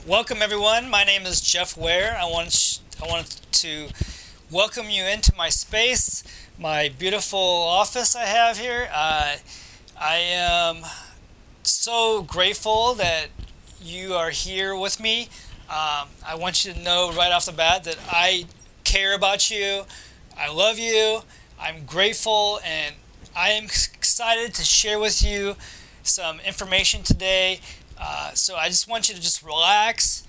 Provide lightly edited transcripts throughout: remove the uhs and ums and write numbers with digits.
Welcome everyone. My name is Jeff Ware. I want to welcome you into my space, my beautiful office I have here. I am so grateful that you are here with me. I want you to know right off the bat that I care about you. I love you. I'm grateful, and I am excited to share with you some information today. So I just want you to just relax,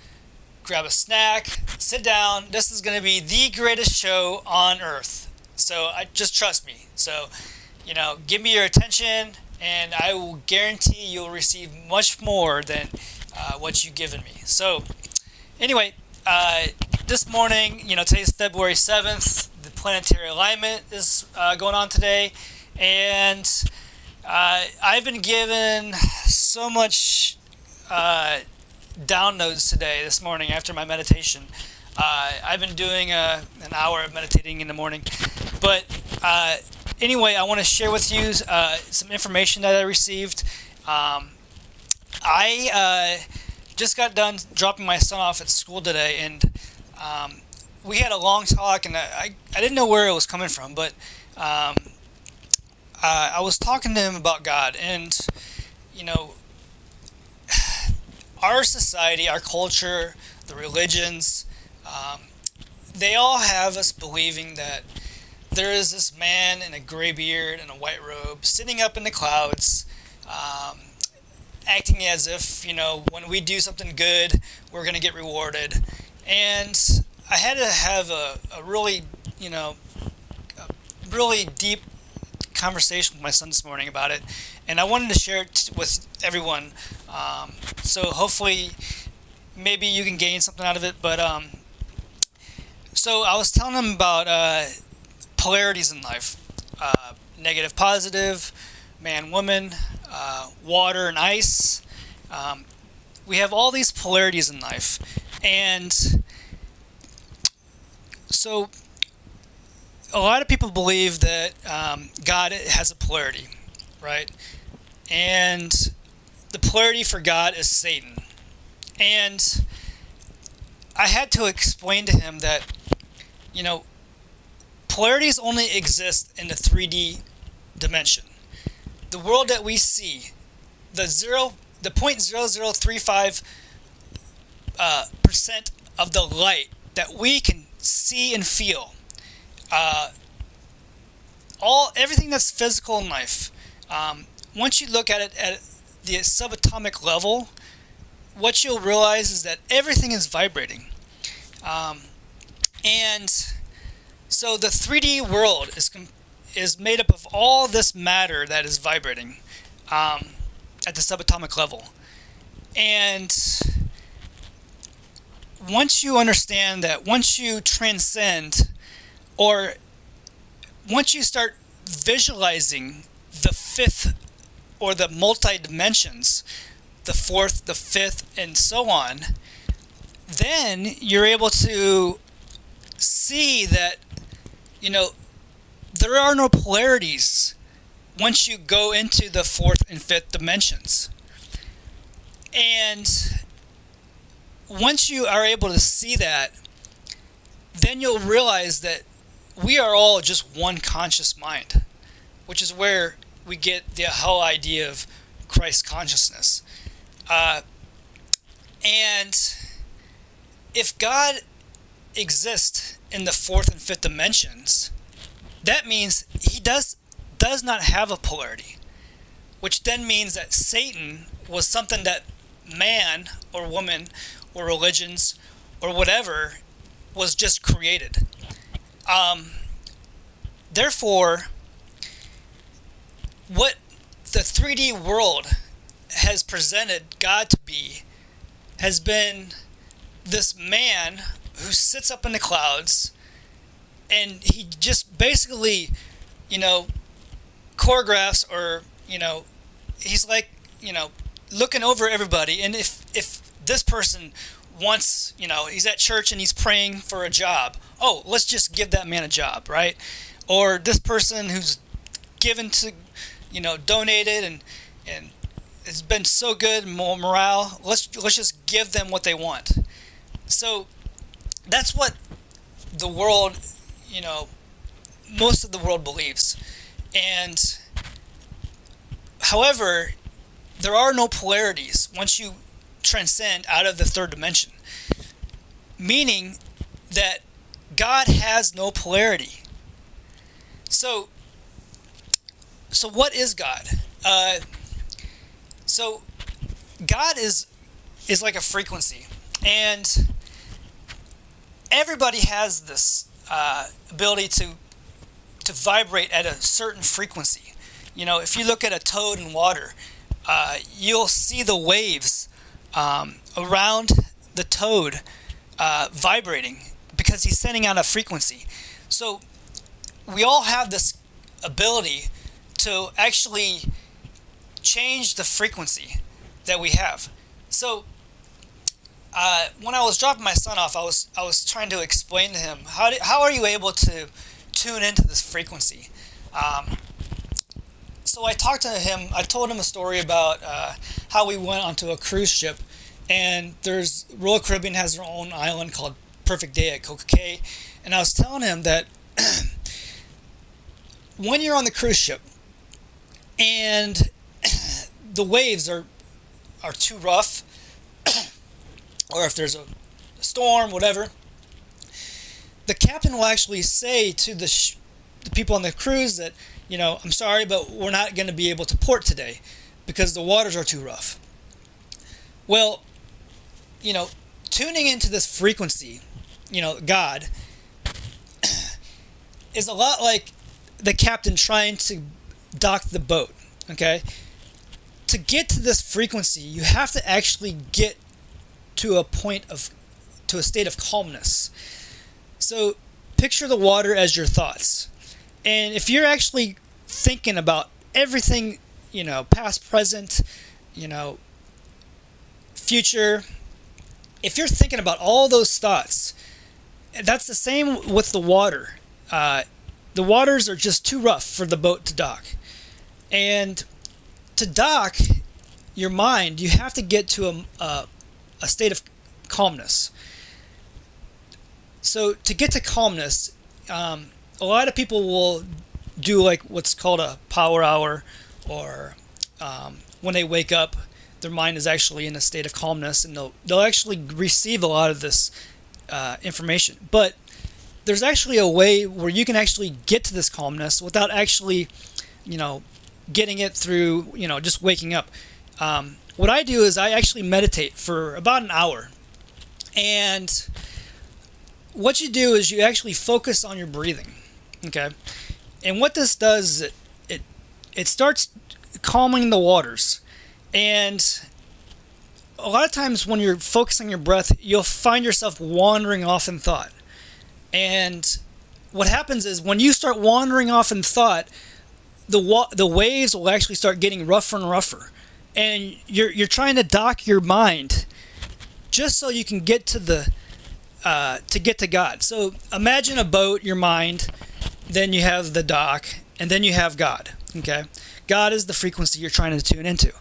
grab a snack, sit down. This is going to be the greatest show on earth. So I just trust me. So, give me your attention, and I will guarantee you'll receive much more than what you've given me. So, anyway, this morning, today's February 7th. The planetary alignment is going on today, and I've been given so much downloads this morning after my meditation. I've been doing an hour of meditating in the morning. But anyway, I want to share with you some information that I received. I just got done dropping my son off at school today, and we had a long talk, and I didn't know where it was coming from, but I was talking to him about God, and you know, our society, our culture, the religions, they all have us believing that there is this man in a gray beard and a white robe sitting up in the clouds, acting as if, when we do something good, we're going to get rewarded. And I had to have a really, a really deep conversation with my son this morning about it, and I wanted to share it with everyone. So hopefully, maybe you can gain something out of it. But so I was telling him about polarities in life: negative, positive, man, woman, water and ice. We have all these polarities in life, and so a lot of people believe that God has a polarity, right? And the polarity for God is Satan. And I had to explain to him that, polarities only exist in the 3D dimension. The world that we see, the 0.0035 percent of the light that we can see and feel, everything that's physical in life, once you look at it at the subatomic level, what you'll realize is that everything is vibrating. And so the 3D world is made up of all this matter that is vibrating at the subatomic level. And once you understand that, once you transcend, or once you start visualizing the fifth or the multi dimensions, the fourth, the fifth, and so on, then you're able to see that, there are no polarities once you go into the fourth and fifth dimensions. And once you are able to see that, then you'll realize that we are all just one conscious mind, which is where we get the whole idea of Christ consciousness. And if God exists in the fourth and fifth dimensions, that means he does not have a polarity, which then means that Satan was something that man or woman or religions or whatever was just created. Therefore, what the 3D world has presented God to be has been this man who sits up in the clouds, and he just basically, choreographs, or, he's like, looking over everybody. And if this person wants, he's at church and he's praying for a job, oh, let's just give that man a job, right? Or this person who's given to, donated and it's been so good morale. Let's just give them what they want. So that's what the world, you know, most of the world believes. And however, there are no polarities once you transcend out of the third dimension, meaning that God has no polarity. So what is God? So God is like a frequency, and everybody has this ability to vibrate at a certain frequency. You know, if you look at a toad in water, you'll see the waves around the toad vibrating because he's sending out a frequency. So we all have this ability to actually change the frequency that we have. So when I was dropping my son off, I was trying to explain to him how are you able to tune into this frequency. So I talked to him. I told him a story about how we went onto a cruise ship, and Royal Caribbean has their own island called Perfect Day at Coco Cay, and I was telling him that when you're on the cruise ship and the waves are too rough, or if there's a storm, whatever, the captain will actually say to the people on the cruise that, you know, I'm sorry, but we're not going to be able to port today because the waters are too rough. Well, you know, tuning into this frequency, you know, God, is a lot like the captain trying to dock the boat, okay? To get to this frequency, you have to actually get to a state of calmness. So picture the water as your thoughts. And if you're actually thinking about everything, you know, past, present, you know, future, if you're thinking about all those thoughts, that's the same with the water. The waters are just too rough for the boat to dock. And to dock your mind, you have to get to a state of calmness. So to get to calmness, a lot of people will do like what's called a power hour, or when they wake up, their mind is actually in a state of calmness, and they'll actually receive a lot of this information. But there's actually a way where you can actually get to this calmness without actually, you know, getting it through, you know, just waking up. What I do is I actually meditate for about an hour. And what you do is you actually focus on your breathing, okay? And what this does is it starts calming the waters. And a lot of times when you're focusing your breath, you'll find yourself wandering off in thought. And what happens is when you start wandering off in thought, the waves will actually start getting rougher and rougher. And you're trying to dock your mind just so you can get to get to God. So imagine a boat, your mind, then you have the dock, and then you have God. Okay, God is the frequency you're trying to tune into.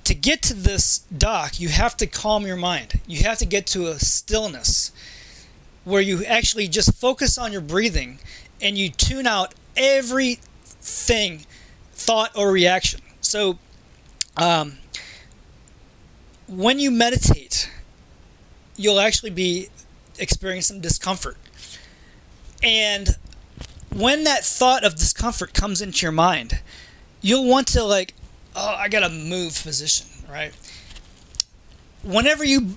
To get to this dock, you have to calm your mind. You have to get to a stillness where you actually just focus on your breathing and you tune out everything, thought or reaction. So when you meditate, you'll actually be experiencing some discomfort. And when that thought of discomfort comes into your mind, you'll want to like, oh, I gotta move position, right? Whenever you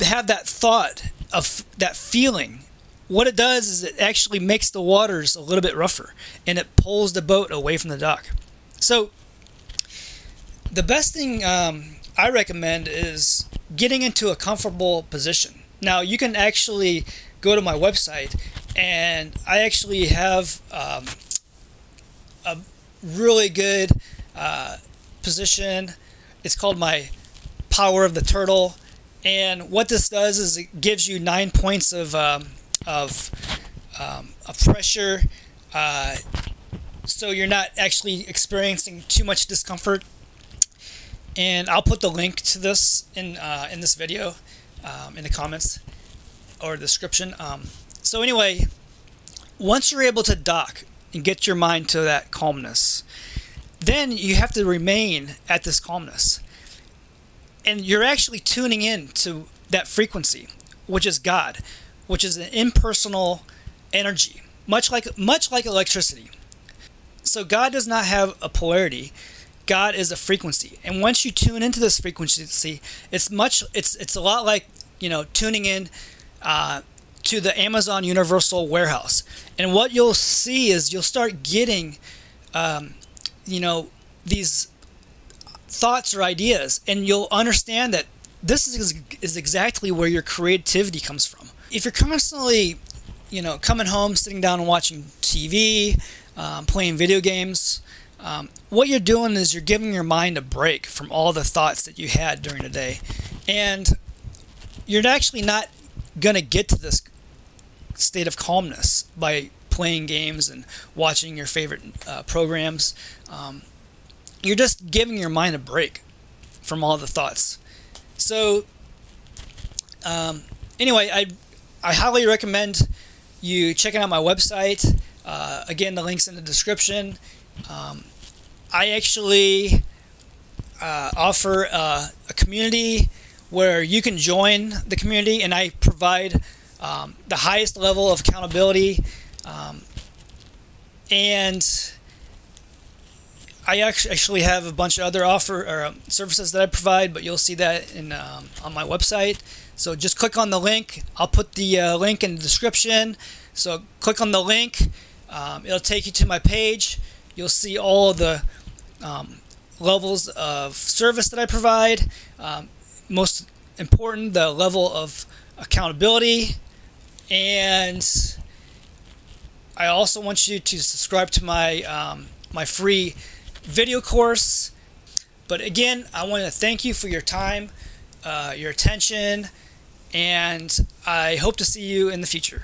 have that thought of that feeling, what it does is it actually makes the waters a little bit rougher, and it pulls the boat away from the dock. So the best thing I recommend is getting into a comfortable position. Now you can actually go to my website, and I actually have a really good position. It's called my Power of the Turtle, and what this does is it gives you 9 points of pressure, so you're not actually experiencing too much discomfort. and I'll put the link to this in this video in the comments or description. So anyway, once you're able to dock and get your mind to that calmness, then you have to remain at this calmness. And you're actually tuning in to that frequency, which is God, which is an impersonal energy, much like electricity. So God does not have a polarity. God is a frequency. And once you tune into this frequency, it's a lot like, tuning in to the Amazon Universal Warehouse. And what you'll see is you'll start getting these thoughts or ideas, and you'll understand that this is exactly where your creativity comes from. If you're constantly, coming home, sitting down and watching TV, playing video games, what you're doing is you're giving your mind a break from all the thoughts that you had during the day. And you're actually not going to get to this state of calmness by playing games and watching your favorite programs. You're just giving your mind a break from all the thoughts. So anyway, I highly recommend you checking out my website. Again, the link's in the description. I actually offer a community where you can join the community, and I provide the highest level of accountability. And I actually have a bunch of other services that I provide, but you'll see that on my website. So just click on the link. I'll put the link in the description. So click on the link. It'll take you to my page. You'll see all of the levels of service that I provide. Most important, the level of accountability. And I also want you to subscribe to my free video course. But again, I want to thank you for your time, your attention, and I hope to see you in the future.